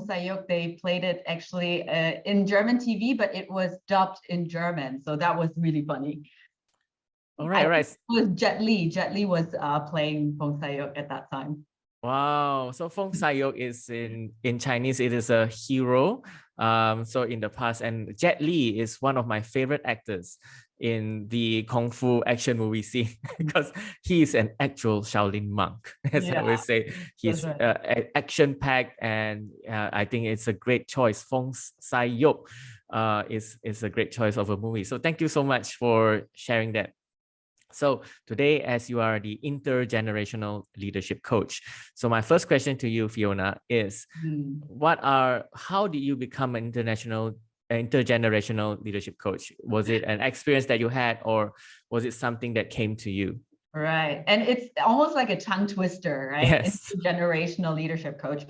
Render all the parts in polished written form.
𝗏𝗏𝗏， they played it actually in German TV, but it was dubbed in German. So that was really funny. All right, right. It was Jet Li. Jet Li was playing 𝗏𝗏𝗏 at that time. Wow. So 𝗏𝗏𝗏 is in Chinese, it is a hero. So in the past, and Jet Li is one of my favorite actors in the Kung Fu action movie scene because he is an actual Shaolin monk. As I always say, he's right. Action-packed, and I think it's a great choice. 𝗏𝗏𝗏 is a great choice of a movie. So thank you so much for sharing that. So today, as you are the intergenerational leadership coach, so my first question to you, Fyiona, is how did you become an intergenerational leadership coach? Was it an experience that you had, or was it something that came to you? Right. And it's almost like a tongue twister, right? Yes. Intergenerational leadership coach.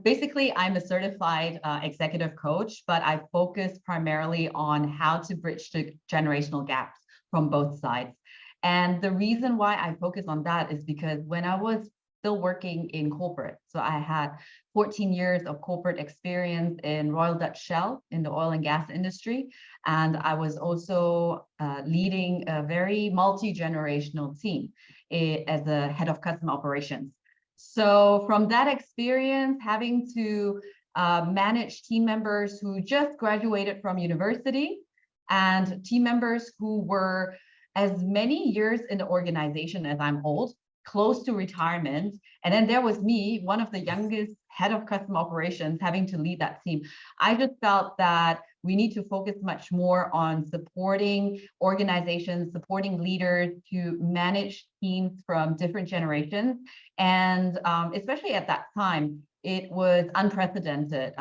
Basically, I'm a certified executive coach, but I focus primarily on how to bridge the generational gaps from both sides. And the reason why I focus on that is because when I was still working in corporate, so I had 14 years of corporate experience in Royal Dutch Shell in the oil and gas industry. And I was also leading a very multi-generational team as a head of customer operations. So from that experience, having to manage team members who just graduated from university and team members who were as many years in the organization as I'm old, close to retirement. And then there was me, one of the youngest head of customer operations, having to lead that team. I just felt that we need to focus much more on supporting organizations, supporting leaders to manage teams from different generations. And especially at that time, it was unprecedented.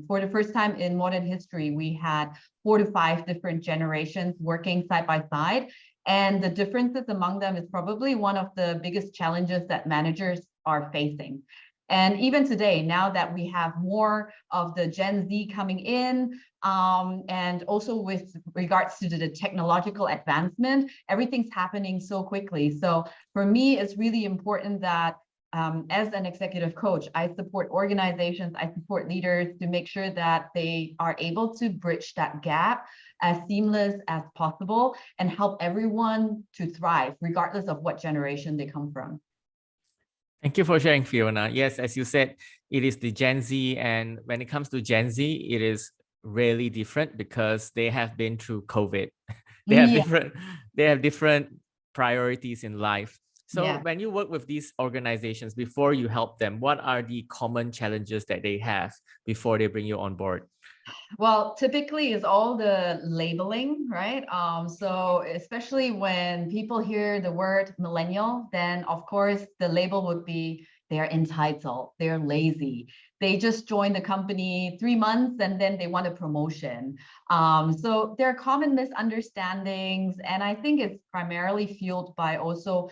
For the first time in modern history, we had 4 to 5 different generations working side by side. And the differences among them is probably one of the biggest challenges that managers are facing. And even today, now that we have more of the Gen Z coming in, and also with regards to the technological advancement, everything's happening so quickly. So for me, it's really important that as an executive coach, I support organizations, I support leaders to make sure that they are able to bridge that gap as seamless as possible and help everyone to thrive, regardless of what generation they come from. Thank you for sharing, Fyiona. Yes, as you said, it is the Gen Z, and when it comes to Gen Z, it is really different because they have been through COVID. They have different priorities in life. So when you work with these organizations, before you help them, what are the common challenges that they have before they bring you on board? Well, typically it's all the labeling, right? So especially when people hear the word millennial, then of course the label would be they're entitled, they're lazy. They just joined the company 3 months and then they want a promotion. So there are common misunderstandings, and I think it's primarily fueled by also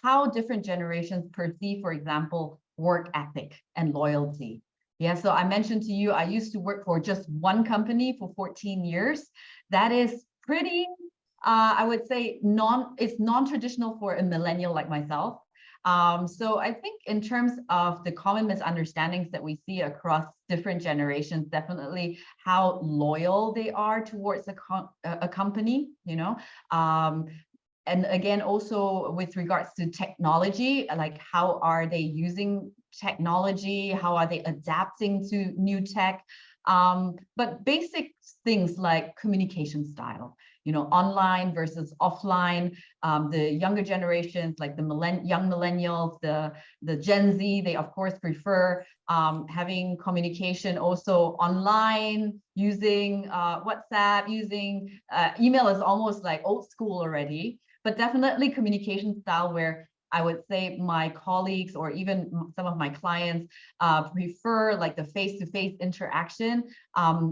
how different generations perceive, for example, work ethic and loyalty. Yeah, so I mentioned to you, I used to work for just one company for 14 years. That is pretty I would say it's non-traditional for a millennial like myself. So I think in terms of the common misunderstandings that we see across different generations, definitely how loyal they are towards a company, you know. And again, also with regards to technology, like how are they using technology? How are they adapting to new tech? But basic things like communication style, you know, online versus offline. The younger generations, like the young millennials, the Gen Z, they of course prefer having communication also online, using WhatsApp, using email is almost like old school already, but definitely communication style where I would say my colleagues or even some of my clients prefer like the face-to-face interaction.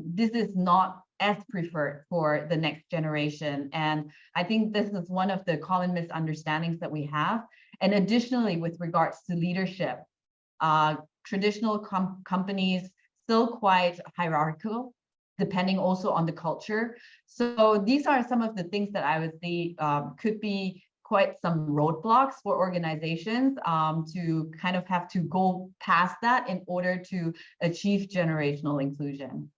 This is not as preferred for the next generation. And I think this is one of the common misunderstandings that we have. And additionally, with regards to leadership, traditional companies still quite hierarchical, depending also on the culture. So these are some of the things that I would say could be quite some roadblocks for organizations to kind of have to go past that in order to achieve generational inclusion.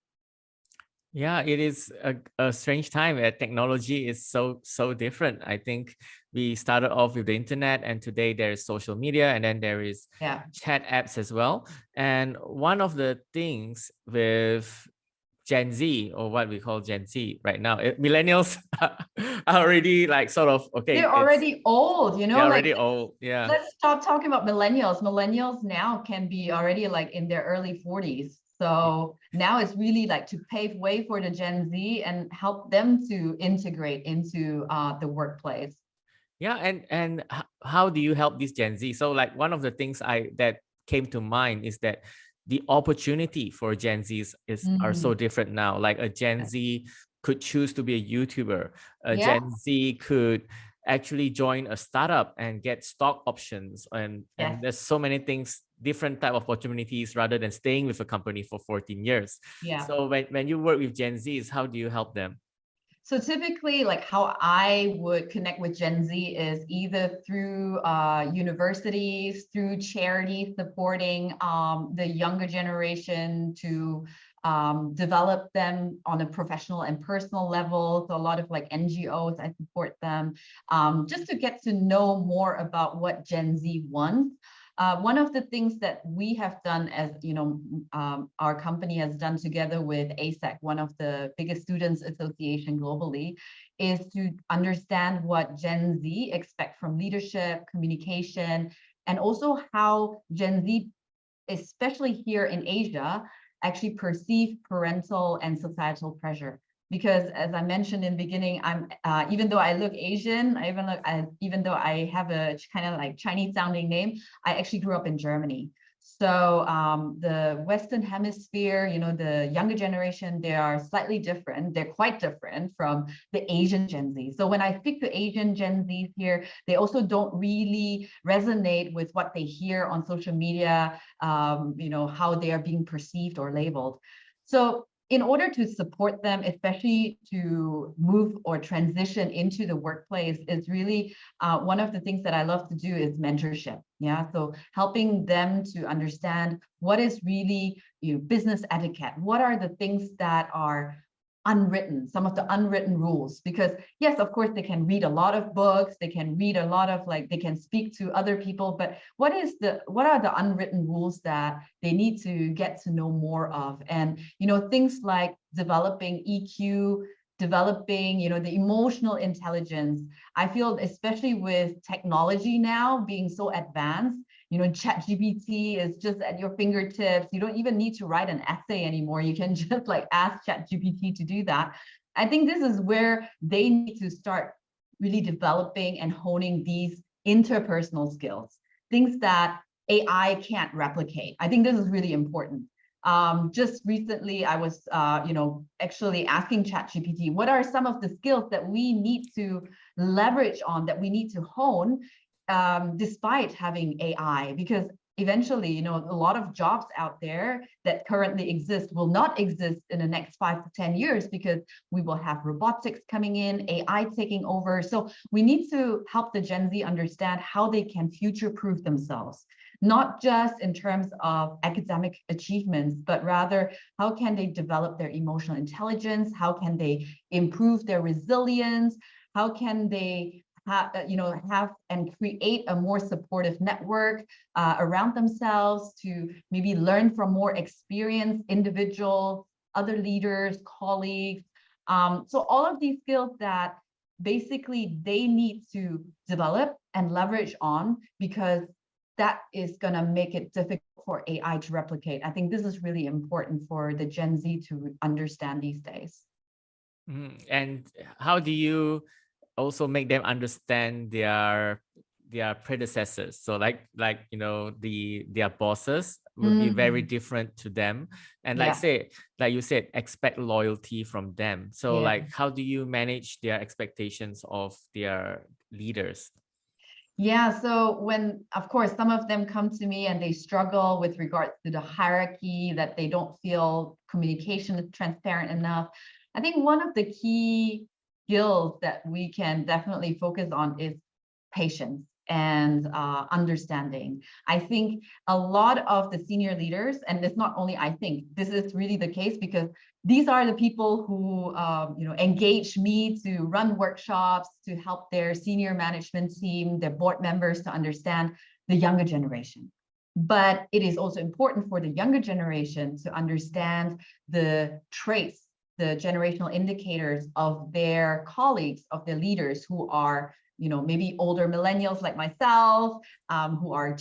Yeah, it is a strange time where technology is so different. I think we started off with the internet, and today there is social media, and then there is chat apps as well. And one of the things with Gen Z, or what we call Gen Z right now, millennials are already like sort of, okay, they're already old, you know, they're already old. Yeah. Let's stop talking about millennials. Millennials now can be already like in their early 40s. So now it's really like to pave way for the Gen Z and help them to integrate into the workplace. Yeah, and how do you help this Gen Z? So like one of the things that came to mind is that the opportunity for Gen Zs are so different now. Like a Gen Z could choose to be a YouTuber. A Gen Z could actually join a startup and get stock options, and there's so many things, different type of opportunities rather than staying with a company for 14 years. So when you work with Gen Zs, how do you help them? So typically, like how I would connect with Gen Z is either through universities, through charities supporting the younger generation to develop them on a professional and personal level. So a lot of like NGOs, I support them just to get to know more about what Gen Z wants. One of the things that we have done, as you know, our company has done together with ASEC, one of the biggest students association globally, is to understand what Gen Z expect from leadership, communication, and also how Gen Z, especially here in Asia, actually perceive parental and societal pressure. Because as I mentioned in the beginning, I'm even though I look Asian, even though I have a kind of like Chinese sounding name, I actually grew up in Germany. So the Western Hemisphere, you know, the younger generation, they are slightly different. They're quite different from the Asian Gen Z. So when I speak to Asian Gen Zs here, they also don't really resonate with what they hear on social media, you know, how they are being perceived or labeled. So in order to support them, especially to move or transition into the workplace, is really one of the things that I love to do is mentorship. Yeah, so helping them to understand what is really, you know, business etiquette. What are the things that are unwritten, some of the unwritten rules? Because yes, of course, they can read a lot of books, they can read a lot of they can speak to other people, but what are the unwritten rules that they need to get to know more of? And you know, things like developing EQ, developing, you know, the emotional intelligence. I feel, especially with technology now being so advanced, you know, ChatGPT is just at your fingertips. You don't even need to write an essay anymore. You can just like ask ChatGPT to do that. I think this is where they need to start really developing and honing these interpersonal skills, things that AI can't replicate. I think this is really important. Just recently, I was, you know, actually asking ChatGPT, what are some of the skills that we need to leverage on, that we need to hone despite having AI? Because eventually, you know, a lot of jobs out there that currently exist will not exist in the next 5 to 10 years because we will have robotics coming in, AI taking over. So we need to help the Gen Z understand how they can future-proof themselves, not just in terms of academic achievements, but rather how can they develop their emotional intelligence? How can they improve their resilience? How can they have and create a more supportive network around themselves to maybe learn from more experienced individuals, other leaders, colleagues. So all of these skills that basically they need to develop and leverage on, because that is going to make it difficult for AI to replicate. I think this is really important for the Gen Z to understand these days. And how do you also make them understand their predecessors? So like you know, their bosses will be very different to them, and like you said, expect loyalty from them. So like, how do you manage their expectations of their leaders? Yeah, so when, of course, some of them come to me and they struggle with regards to the hierarchy, that they don't feel communication is transparent enough. I think one of the key skills that we can definitely focus on is patience and understanding. I think a lot of the senior leaders, and it's not only I think, this is really the case, because these are the people who engage me to run workshops, to help their senior management team, their board members to understand the younger generation. But it is also important for the younger generation to understand the traits, the generational indicators of their colleagues, of their leaders who are, maybe older millennials like myself, who are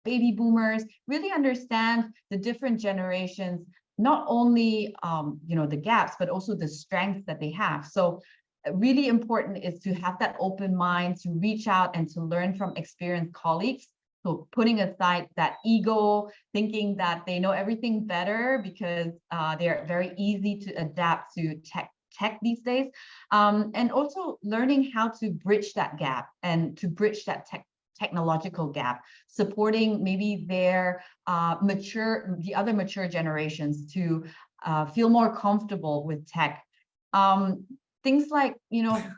baby boomers, really understand the different generations, not only, the gaps, but also the strengths that they have. So really important is to have that open mind, to reach out and to learn from experienced colleagues. So putting aside that ego, thinking that they know everything better because they're very easy to adapt to tech these days, and also learning how to bridge that gap and to bridge that technological gap, supporting maybe their the other mature generations to feel more comfortable with tech. Things like,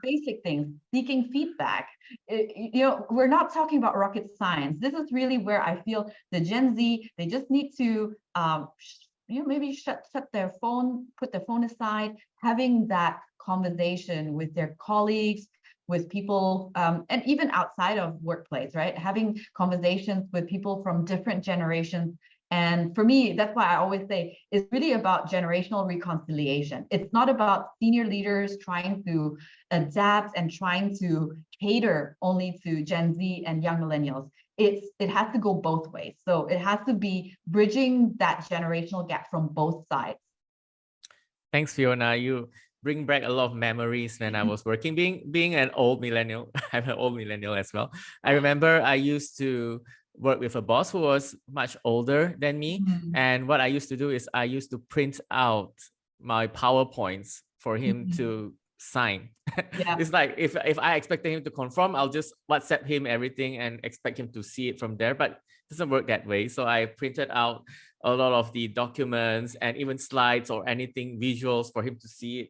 basic things, seeking feedback. We're not talking about rocket science. This is really where I feel the Gen Z, they just need to maybe shut their phone, put their phone aside, having that conversation with their colleagues, with people, and even outside of workplace, right? Having conversations with people from different generations. And for me, that's why I always say it's really about generational reconciliation. It's not about senior leaders trying to adapt and trying to cater only to Gen Z and young millennials. It has to go both ways. So it has to be bridging that generational gap from both sides. Thanks, Fyiona. You bring back a lot of memories when I was working, being an old millennial. I'm an old millennial as well. I remember I used to work with a boss who was much older than me. And what I used to do is I used to print out my PowerPoints for him to sign. It's like if I expected him to confirm, I'll just WhatsApp him everything and expect him to see it from there. But it doesn't work that way. So I printed out a lot of the documents and even slides or anything visuals for him to see it.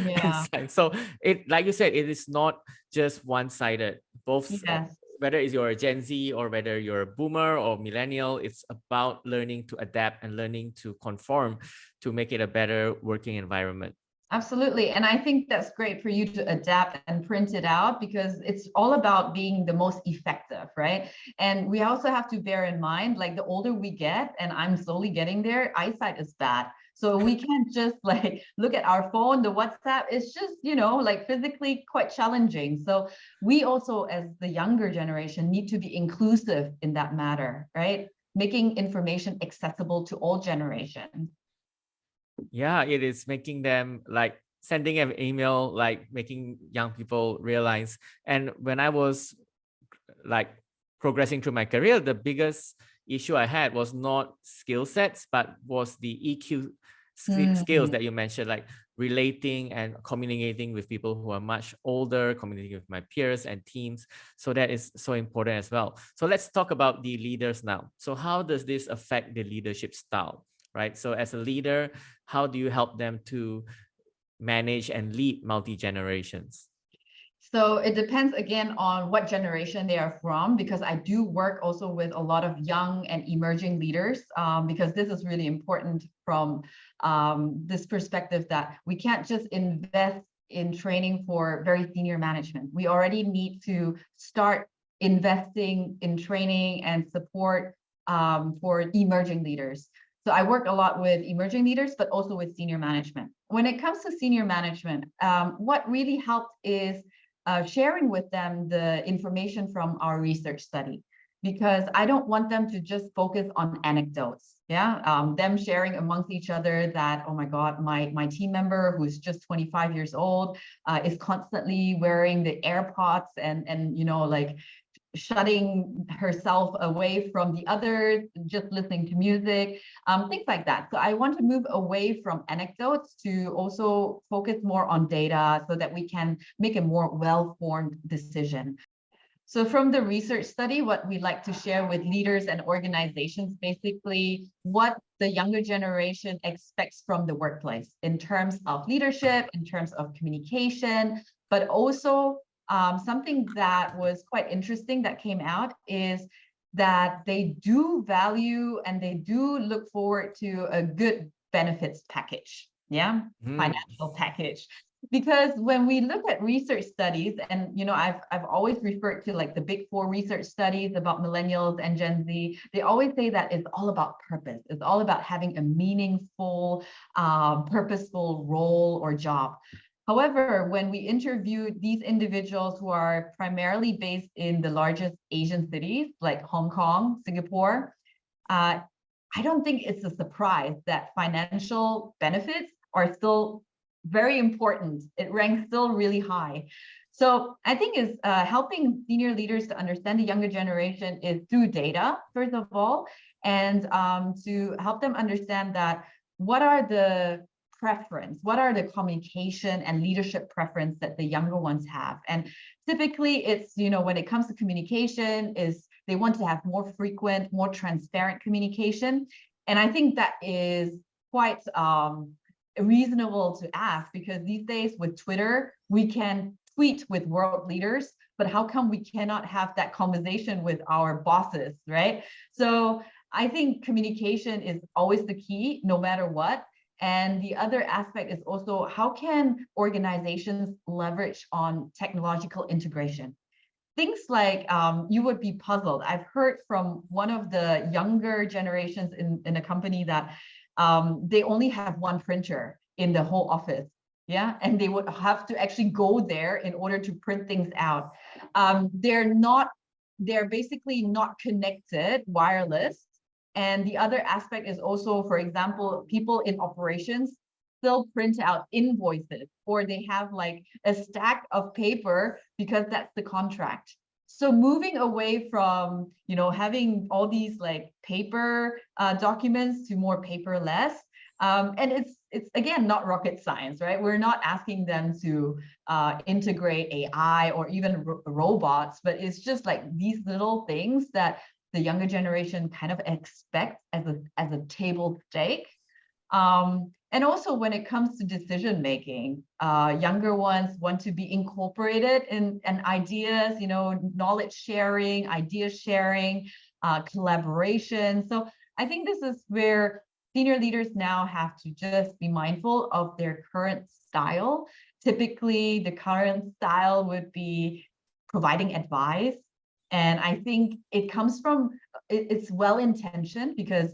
Yeah. So it, like you said, it is not just one-sided. Both, whether it's you're a Gen Z or whether you're a boomer or millennial, it's about learning to adapt and learning to conform to make it a better working environment. Absolutely. And I think that's great for you to adapt and print it out, because it's all about being the most effective, right? And we also have to bear in mind, like the older we get, and I'm slowly getting there, eyesight is bad. So we can't just like look at our phone, the WhatsApp, it's just, like physically quite challenging. So we also, as the younger generation, need to be inclusive in that matter, right? Making information accessible to all generations. Yeah, it is making them like sending an email, like making young people realize. And when I was like progressing through my career, the biggest issue I had was not skill sets, but was the EQ skills that you mentioned. Like relating and communicating with people who are much older, communicating with my peers and teams. So that is so important as well. So let's talk about the leaders now. So how does this affect the leadership style, right? So as a leader, how do you help them to manage and lead multi-generations? So it depends again on what generation they are from, because I do work also with a lot of young and emerging leaders, because this is really important from this perspective that we can't just invest in training for very senior management. We already need to start investing in training and support for emerging leaders. So I work a lot with emerging leaders, but also with senior management. When it comes to senior management, what really helped is sharing with them the information from our research study, because I don't want them to just focus on anecdotes. Them sharing amongst each other that, oh my God, my team member who's just 25 years old is constantly wearing the AirPods and like shutting herself away from the others, just listening to music, things like that. So I want to move away from anecdotes to also focus more on data so that we can make a more well-formed decision. So from the research study, what we like to share with leaders and organizations, basically what the younger generation expects from the workplace in terms of leadership, in terms of communication, but also something that was quite interesting that came out is that they do value and they do look forward to a good benefits package, financial package. Because when we look at research studies, and I've always referred to like the big 4 research studies about millennials and Gen Z, they always say that it's all about purpose. It's all about having a meaningful, purposeful role or job. However, when we interviewed these individuals who are primarily based in the largest Asian cities like Hong Kong, Singapore, I don't think it's a surprise that financial benefits are still very important. It ranks still really high. So I think is helping senior leaders to understand the younger generation is through data, first of all, and to help them understand that what are the communication and leadership preference that the younger ones have. And typically it's, when it comes to communication, is they want to have more frequent, more transparent communication. And I think that is quite reasonable to ask, because these days with Twitter, we can tweet with world leaders, but how come we cannot have that conversation with our bosses, right? So I think communication is always the key, no matter what. And the other aspect is also, how can organizations leverage on technological integration? Things like, you would be puzzled. I've heard from one of the younger generations in a company that they only have one printer in the whole office. And they would have to actually go there in order to print things out. They're basically not connected wireless. And the other aspect is also, for example, people in operations still print out invoices, or they have like a stack of paper because that's the contract. So moving away from, having all these like paper documents to more paperless. And it's again, not rocket science, right? We're not asking them to integrate AI or even robots, but it's just like these little things that the younger generation kind of expects as a table stake. And also when it comes to decision making, younger ones want to be incorporated in ideas, knowledge sharing, idea sharing, collaboration. So I think this is where senior leaders now have to just be mindful of their current style. Typically, the current style would be providing advice. And I think it comes from, it's well-intentioned, because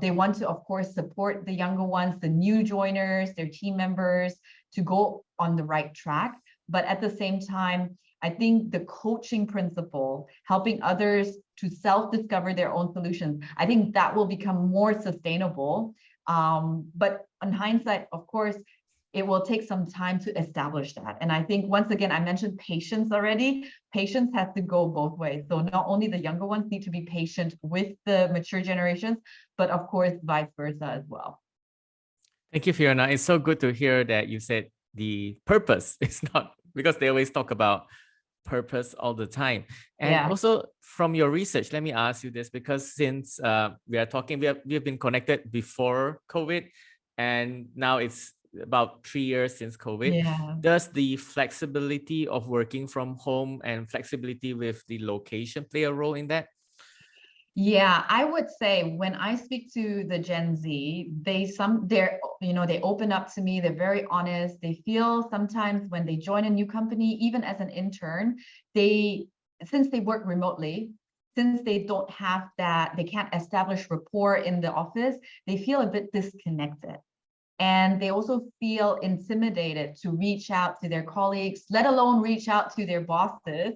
they want to, of course, support the younger ones, the new joiners, their team members, to go on the right track. But at the same time, I think the coaching principle, helping others to self-discover their own solutions, I think that will become more sustainable. But in hindsight, of course, it will take some time to establish that. And I think, once again, I mentioned patience already. Patience has to go both ways. So not only the younger ones need to be patient with the mature generations, but of course, vice versa as well. Thank you, Fyiona. It's so good to hear that you said the purpose is not, because they always talk about purpose all the time. And Yeah. also from your research, let me ask you this, because since we are talking, we have been connected before COVID, and now it's about 3 years since COVID. Yeah. Does the flexibility of working from home and flexibility with the location play a role in that? Yeah, I would say when I speak to the Gen Z, they open up to me, they're very honest. They feel sometimes when they join a new company, even as an intern, since they work remotely, since they don't have that, they can't establish rapport in the office, they feel a bit disconnected. And they also feel intimidated to reach out to their colleagues, let alone reach out to their bosses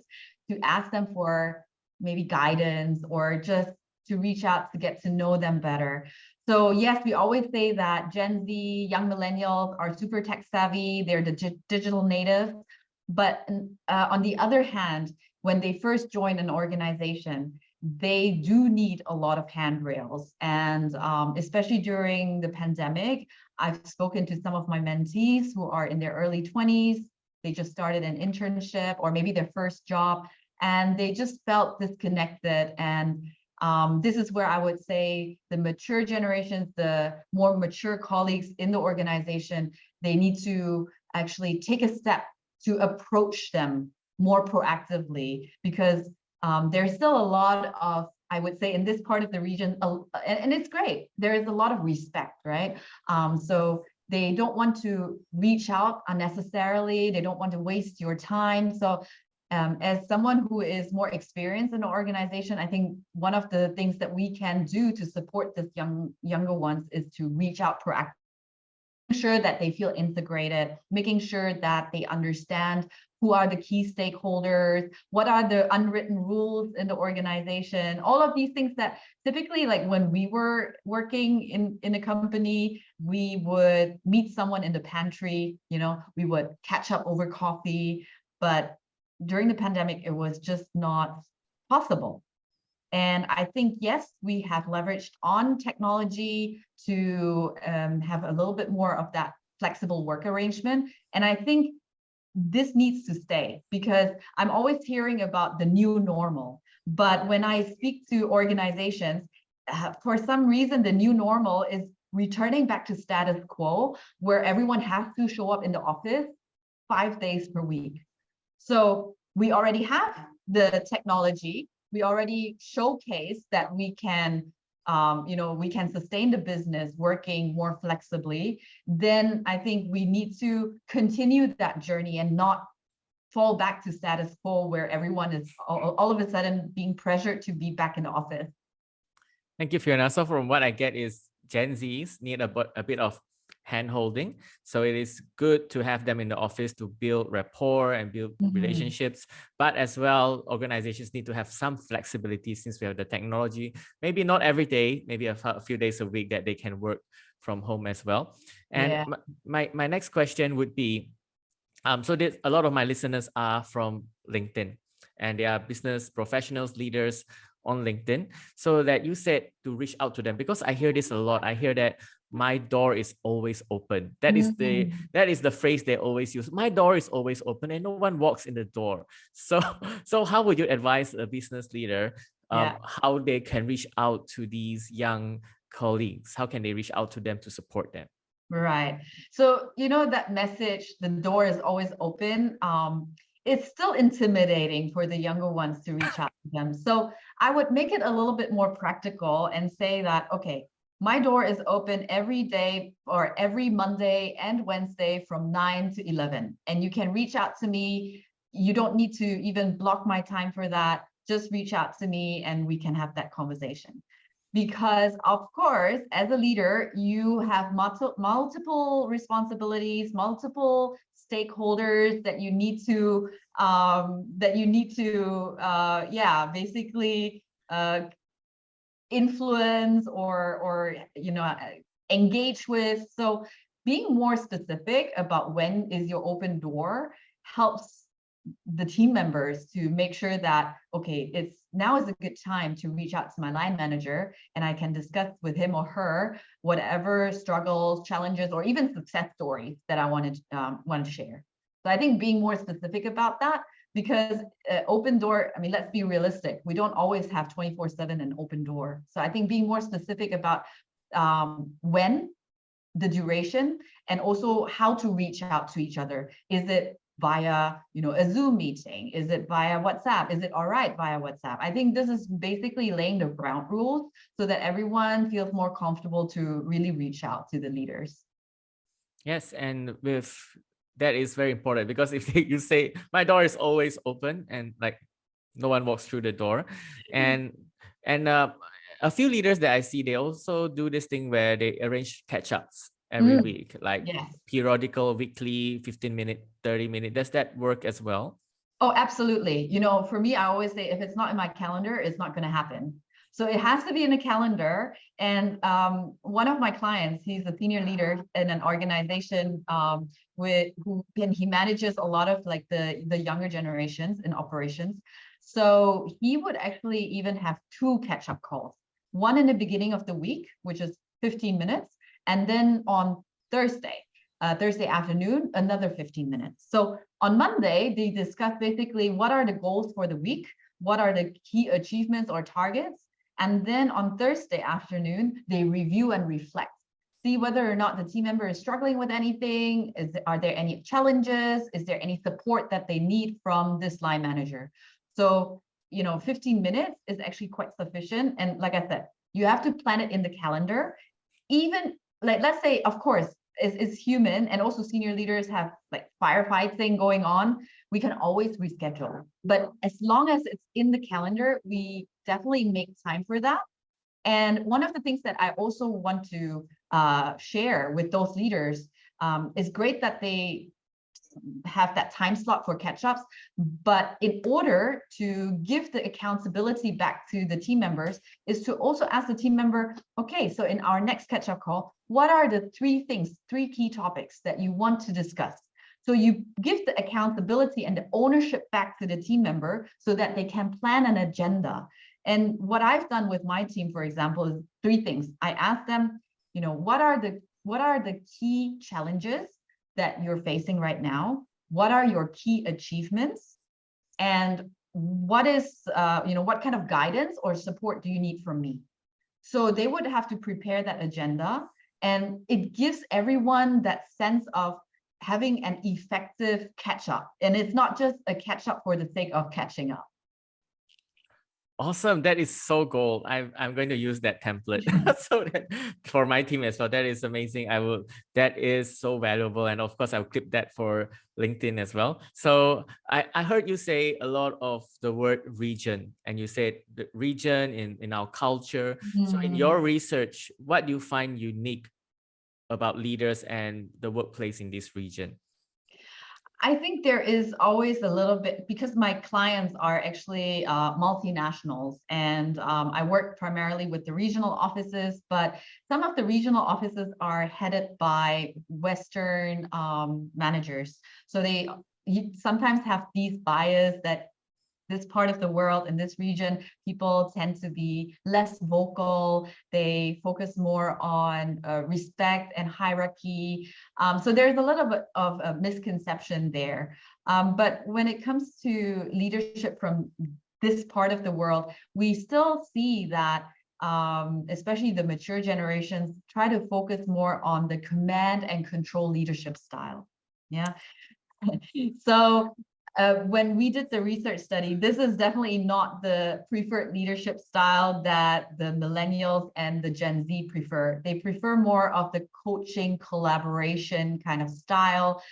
to ask them for maybe guidance or just to reach out to get to know them better. So yes, we always say that Gen Z, young millennials are super tech savvy, they're the digital natives. But on the other hand, when they first join an organization, they do need a lot of handrails. And especially during the pandemic, I've spoken to some of my mentees who are in their early 20s. They just started an internship or maybe their first job, and they just felt disconnected. And this is where I would say the mature generations, the more mature colleagues in the organization, they need to actually take a step to approach them more proactively, because there's still a lot of, I would say, in this part of the region, and it's great, there is a lot of respect, right? So they don't want to reach out unnecessarily. They don't want to waste your time. So as someone who is more experienced in the organization, I think one of the things that we can do to support this younger ones is to reach out proactively, sure that they feel integrated, making sure that they understand who are the key stakeholders, what are the unwritten rules in the organization, all of these things that typically, like when we were working in a company, we would meet someone in the pantry, we would catch up over coffee, but during the pandemic, it was just not possible. And I think, yes, we have leveraged on technology to have a little bit more of that flexible work arrangement. And I think this needs to stay, because I'm always hearing about the new normal. But when I speak to organizations, for some reason, the new normal is returning back to status quo, where everyone has to show up in the office 5 days per week. So we already have the technology. We already showcase that we can, we can sustain the business working more flexibly. Then I think we need to continue that journey and not fall back to status quo, where everyone is all of a sudden being pressured to be back in the office. Thank you, Fyiona. So from what I get is Gen Zs need a bit of hand-holding. So it is good to have them in the office to build rapport and build relationships. But as well, organizations need to have some flexibility, since we have the technology. Maybe not every day, maybe a few days a week that they can work from home as well. And my next question would be, so a lot of my listeners are from LinkedIn, and they are business professionals, leaders on LinkedIn. So that you said to reach out to them, because I hear this a lot. I hear that my door is always open. That is the phrase they always use. My door is always open and no one walks in the door. So how would you advise a business leader how they can reach out to these young colleagues? How can they reach out to them to support them? Right. So, that message, the door is always open. It's still intimidating for the younger ones to reach out to them. So I would make it a little bit more practical and say that, okay, my door is open every day or every Monday and Wednesday from 9 to 11. And you can reach out to me. You don't need to even block my time for that. Just reach out to me and we can have that conversation. Because of course, as a leader, you have multiple responsibilities, multiple stakeholders that you need to basically influence or engage with. So being more specific about when is your open door helps the team members to make sure that, okay, now is a good time to reach out to my line manager, and I can discuss with him or her whatever struggles, challenges, or even success stories that I wanted to share. So I think being more specific about that, because open door, I mean, let's be realistic. We don't always have 24/7 an open door. So I think being more specific about when, the duration, and also how to reach out to each other. Is it via, a Zoom meeting? Is it via WhatsApp? Is it all right via WhatsApp? I think this is basically laying the ground rules so that everyone feels more comfortable to really reach out to the leaders. Yes, and that is very important, because if you say my door is always open and like no one walks through the door, and a few leaders that I see, they also do this thing where they arrange catch-ups every week, like periodical, weekly, 15-minute, 30-minute. Does that work as well? Oh, absolutely. For me, I always say if it's not in my calendar, it's not going to happen. So it has to be in a calendar. And one of my clients, he's a senior leader in an organization and he manages a lot of like the younger generations in operations. So he would actually even have 2 catch-up calls. One in the beginning of the week, which is 15 minutes, and then on Thursday afternoon, another 15 minutes. So on Monday, they discuss basically what are the goals for the week, what are the key achievements or targets, and then on Thursday afternoon, they review and reflect, see whether or not the team member is struggling with anything, are there any challenges, is there any support that they need from this line manager. So 15 minutes is actually quite sufficient. And like I said, you have to plan it in the calendar. Even like, let's say, of course, it's human, and also senior leaders have like firefight thing going on. We can always reschedule. But as long as it's in the calendar, we definitely make time for that. And one of the things that I also want to share with those leaders is great that they have that time slot for catch-ups, but in order to give the accountability back to the team members is to also ask the team member, okay, so in our next catch-up call, what are the 3 key topics that you want to discuss? So you give the accountability and the ownership back to the team member so that they can plan an agenda. And what I've done with my team, for example, is 3 things. I ask them, what are the key challenges that you're facing right now? What are your key achievements? And what is, what kind of guidance or support do you need from me? So they would have to prepare that agenda, and it gives everyone that sense of having an effective catch-up. And it's not just a catch-up for the sake of catching up. Awesome. That is so gold. I'm going to use that template so that for my team as well. That is amazing. That is so valuable. And of course, I'll clip that for LinkedIn as well. So I heard you say a lot of the word region, and you said the region in our culture. So in your research, what do you find unique about leaders and the workplace in this region? I think there is always a little bit, because my clients are actually multinationals, and I work primarily with the regional offices, but some of the regional offices are headed by Western managers. So they sometimes have these bias that this part of the world, in this region, people tend to be less vocal. They focus more on respect and hierarchy. So there's a little bit of a misconception there. But when it comes to leadership from this part of the world, we still see that especially the mature generations try to focus more on the command and control leadership style. Yeah. So when we did the research study, this is definitely not the preferred leadership style that the millennials and the Gen Z prefer. They prefer more of the coaching, collaboration kind of style.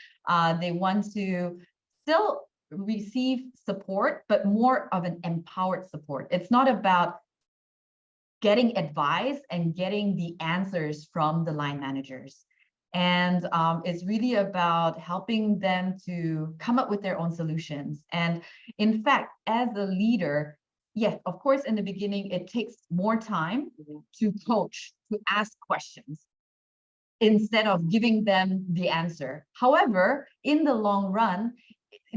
They want to still receive support, but more of an empowered support. It's not about getting advice and getting the answers from the line managers. And it's really about helping them to come up with their own solutions. And in fact, as a leader, yes, of course, in the beginning, it takes more time to coach, to ask questions, instead of giving them the answer. However, in the long run,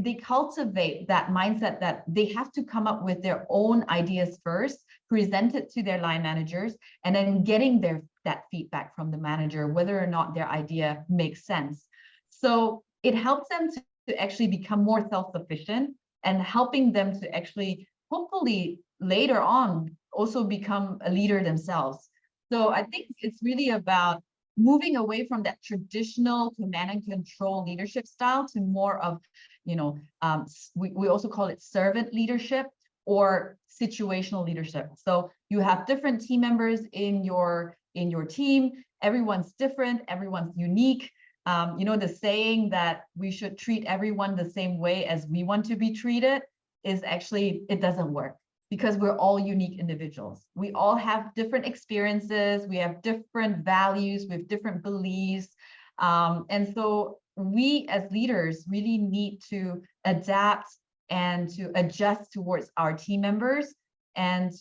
they cultivate that mindset that they have to come up with their own ideas first, present it to their line managers, and then getting that feedback from the manager, whether or not their idea makes sense. So it helps them to actually become more self-sufficient, and helping them to actually, hopefully later on, also become a leader themselves. So I think it's really about moving away from that traditional command and control leadership style to more of, we also call it servant leadership or situational leadership. So you have different team members in your team. Everyone's different, everyone's unique. The saying that we should treat everyone the same way as we want to be treated is actually, it doesn't work, because we're all unique individuals. We all have different experiences, we have different values, we have different beliefs. And so we as leaders really need to adapt and to adjust towards our team members. And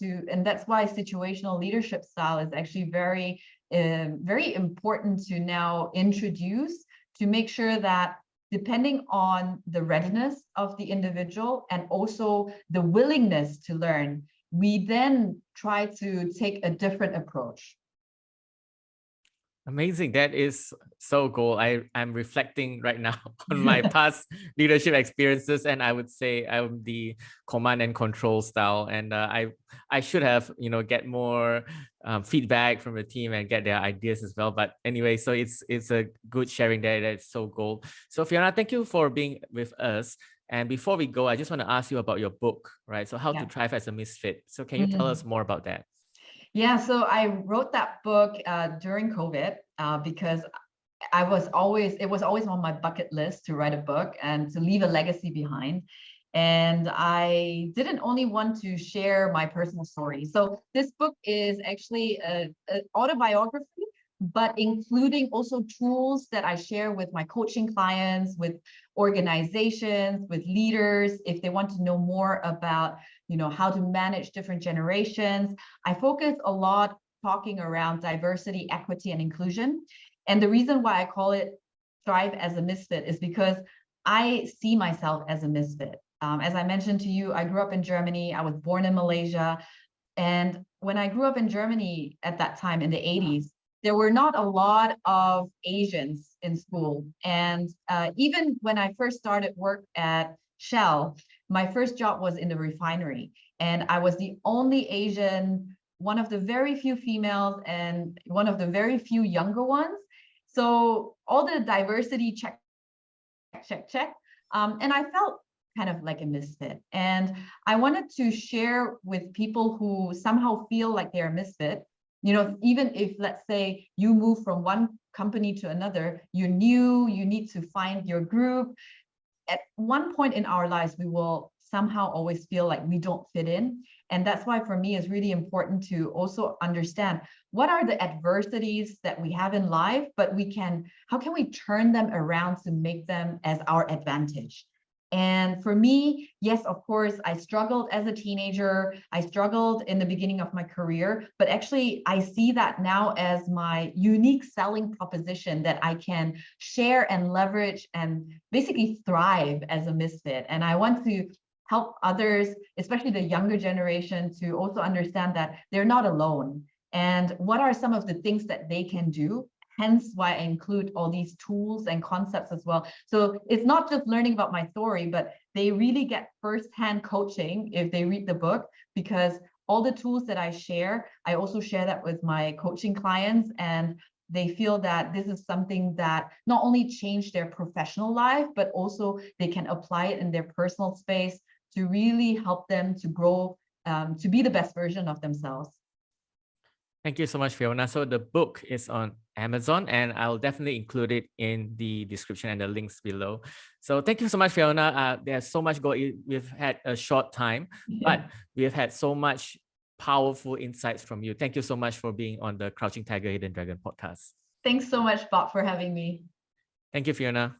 that's why situational leadership style is actually very important to now introduce, to make sure that depending on the readiness of the individual and also the willingness to learn, we then try to take a different approach. Amazing. That is so cool. I'm reflecting right now on my past leadership experiences, and I would say I'm the command and control style. And I should have, get more feedback from the team and get their ideas as well. But anyway, so it's a good sharing there. That's so cool. So Fyiona, thank you for being with us. And before we go, I just want to ask you about your book, right? So How to Thrive as a Misfit. So can you tell us more about that? Yeah, so I wrote that book during COVID because it was always on my bucket list to write a book and to leave a legacy behind. And I didn't only want to share my personal story. So this book is actually an autobiography, but including also tools that I share with my coaching clients, with organizations, with leaders, if they want to know more about, how to manage different generations. I focus a lot talking around diversity, equity, and inclusion. And the reason why I call it Thrive as a Misfit is because I see myself as a misfit. As I mentioned to you, I grew up in Germany. I was born in Malaysia. And when I grew up in Germany at that time in the 80s, there were not a lot of Asians in school. And even when I first started work at Shell, my first job was in the refinery. And I was the only Asian, one of the very few females, and one of the very few younger ones. So all the diversity check. And I felt kind of like a misfit. And I wanted to share with people who somehow feel like they're a misfit, even if, let's say, you move from one company to another, you're new, you need to find your group. At one point in our lives, we will somehow always feel like we don't fit in. And that's why for me, it's really important to also understand what are the adversities that we have in life, but how can we turn them around to make them as our advantage? And for me, yes, of course, I struggled as a teenager. I struggled in the beginning of my career, but actually I see that now as my unique selling proposition that I can share and leverage and basically thrive as a misfit. And I want to help others, especially the younger generation, to also understand that they're not alone. And what are some of the things that they can do? Hence why I include all these tools and concepts as well. So it's not just learning about my story, but they really get firsthand coaching if they read the book, because all the tools that I share, I also share that with my coaching clients, and they feel that this is something that not only changed their professional life, but also they can apply it in their personal space to really help them to grow, to be the best version of themselves. Thank you so much, Fyiona. So the book is on Amazon, and I'll definitely include it in the description and the links below. So thank you so much, Fyiona. There's so much going. We've had a short time, but we have had so much powerful insights from you. Thank you so much for being on the Crouching Tiger, Hidden Dragon podcast. Thanks so much, Bob, for having me. Thank you, Fyiona.